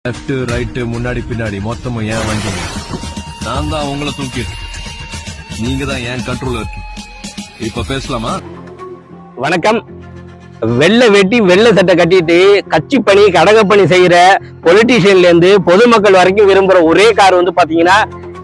Left right முன்னாடி பின்னாடி மொத்தமும் ஏன் வண்டிங்க. நான் தான் உங்களை தூக்கிட்டு, நீங்க தான் ஏன் கண்ட்ரோல்ல இருக்கு. இப்ப பேசலாமா? வணக்கம். வெள்ளை வெட்டி வெள்ளை சட்டை கட்டிட்டு கட்சி பணி கடகப்பணி செய்யற பொலிட்டீஷியன்ல இருந்து பொதுமக்கள் வரைக்கும் விரும்புற ஒரே கார் வந்து பாத்தீங்கன்னா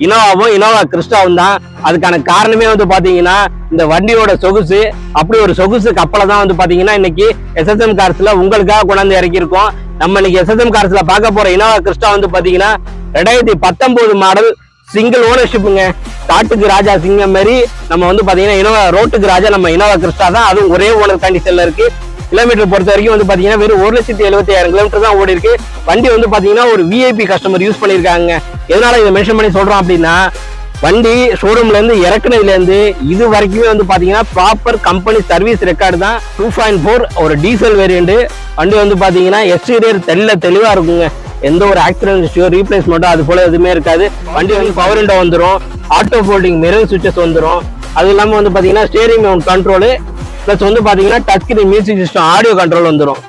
இனோவாவும் இனோவா கிறிஸ்டாவும் தான். அதுக்கான காரணமே வந்து பாத்தீங்கன்னா இந்த வண்டியோட சொகுசு. அப்படி ஒரு சொகுசு கப்பலை தான் வந்து பாத்தீங்கன்னா இன்னைக்கு எஸ்எஸ்எம் கார்ஸ்ல உங்களுக்காக கொண்டாந்து இறக்கியிருக்கோம். நம்ம இன்னைக்கு எஸ்எஸ்எம் கார்ஸ்ல பார்க்க போற இனோவா கிறிஸ்டா வந்து பாத்தீங்கன்னா 2019 மாடல் சிங்கிள் ஓனர்ஷிப்புங்க. காட்டுக்கு ராஜா சிங்கம் மாதிரி நம்ம வந்து பாத்தீங்கன்னா இனோவா ரோட்டுக்கு ராஜா நம்ம இனோவா கிறிஸ்டா தான். அதுவும் ஒரே ஓனர் கண்டிஷன்ல இருக்கு. கிலோமீட்டர் பொறுத்த வரைக்கும் வந்து பாத்தீங்கன்னா வெறும் 1,70,000 கிலோமீட்டர் தான் ஓடி இருக்கு. வண்டி வந்து பாத்தீங்கன்னா ஒரு விஐபி கஸ்டமர் யூஸ் பண்ணிருக்காங்க. எதனால இதை மென்ஷன் பண்ணி சொல்றோம் அப்படின்னா, வண்டி ஷோரூம்ல இருந்து இறக்குனதுல இருந்து இது வரைக்குமே வந்து பாத்தீங்கன்னா ப்ராப்பர் கம்பெனி சர்வீஸ் ரெக்கார்டு தான். 2.4 ஒரு டீசல் வேரியண்ட். வண்டி வந்து பாத்தீங்கன்னா எக்ஸ்டீரியர் தெளிவா இருக்குங்க. எந்த ஒரு ஆக்சிடென்ட் ஹிஸ்டரியோ ரீப்ளேஸ்மெண்ட்டோ அது போல எதுவுமே இருக்காது. வண்டி வந்து பவர் விண்டோ வந்துடும், ஆட்டோ ஃபோல்டிங் மிரர் சுவிச்சஸ் வந்துடும். அது இல்லாம வந்து பாத்தீங்கன்னா ஸ்டீரிங் மவுண்ட் கண்ட்ரோல் பிளஸ் வந்து பாத்தீங்கன்னா touch screen music system audio control வந்துடும்.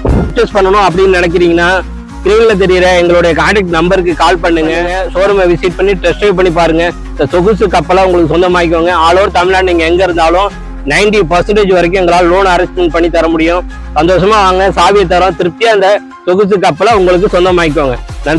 பர்ச்சேஸ் பண்ணணும் அப்படின்னு நினைக்கிறீங்கன்னா ஸ்கிரீன்ல தெரியற எங்களுடைய கான்டாக்ட் நம்பருக்கு கால் பண்ணுங்க. ஷோரூமை விசிட் பண்ணி டெஸ்ட் ட்ரைவ் பண்ணி பாருங்க. இந்த சொகுசு கப்பலை உங்களுக்கு சொந்தமாக்கிக்கோங்க. ஆல் ஓவர் தமிழ்நாடு நீங்க எங்க இருந்தாலும் 90% வரைக்கும் எங்களால் லோன் அரேஞ்ச்மெண்ட் பண்ணி தர முடியும். சந்தோஷமா வாங்க, சாவியை தரோம். திருப்தியா அந்த சொகுசு கப்பலை உங்களுக்கு சொந்தமாக்கிக்கோங்க. நன்றி.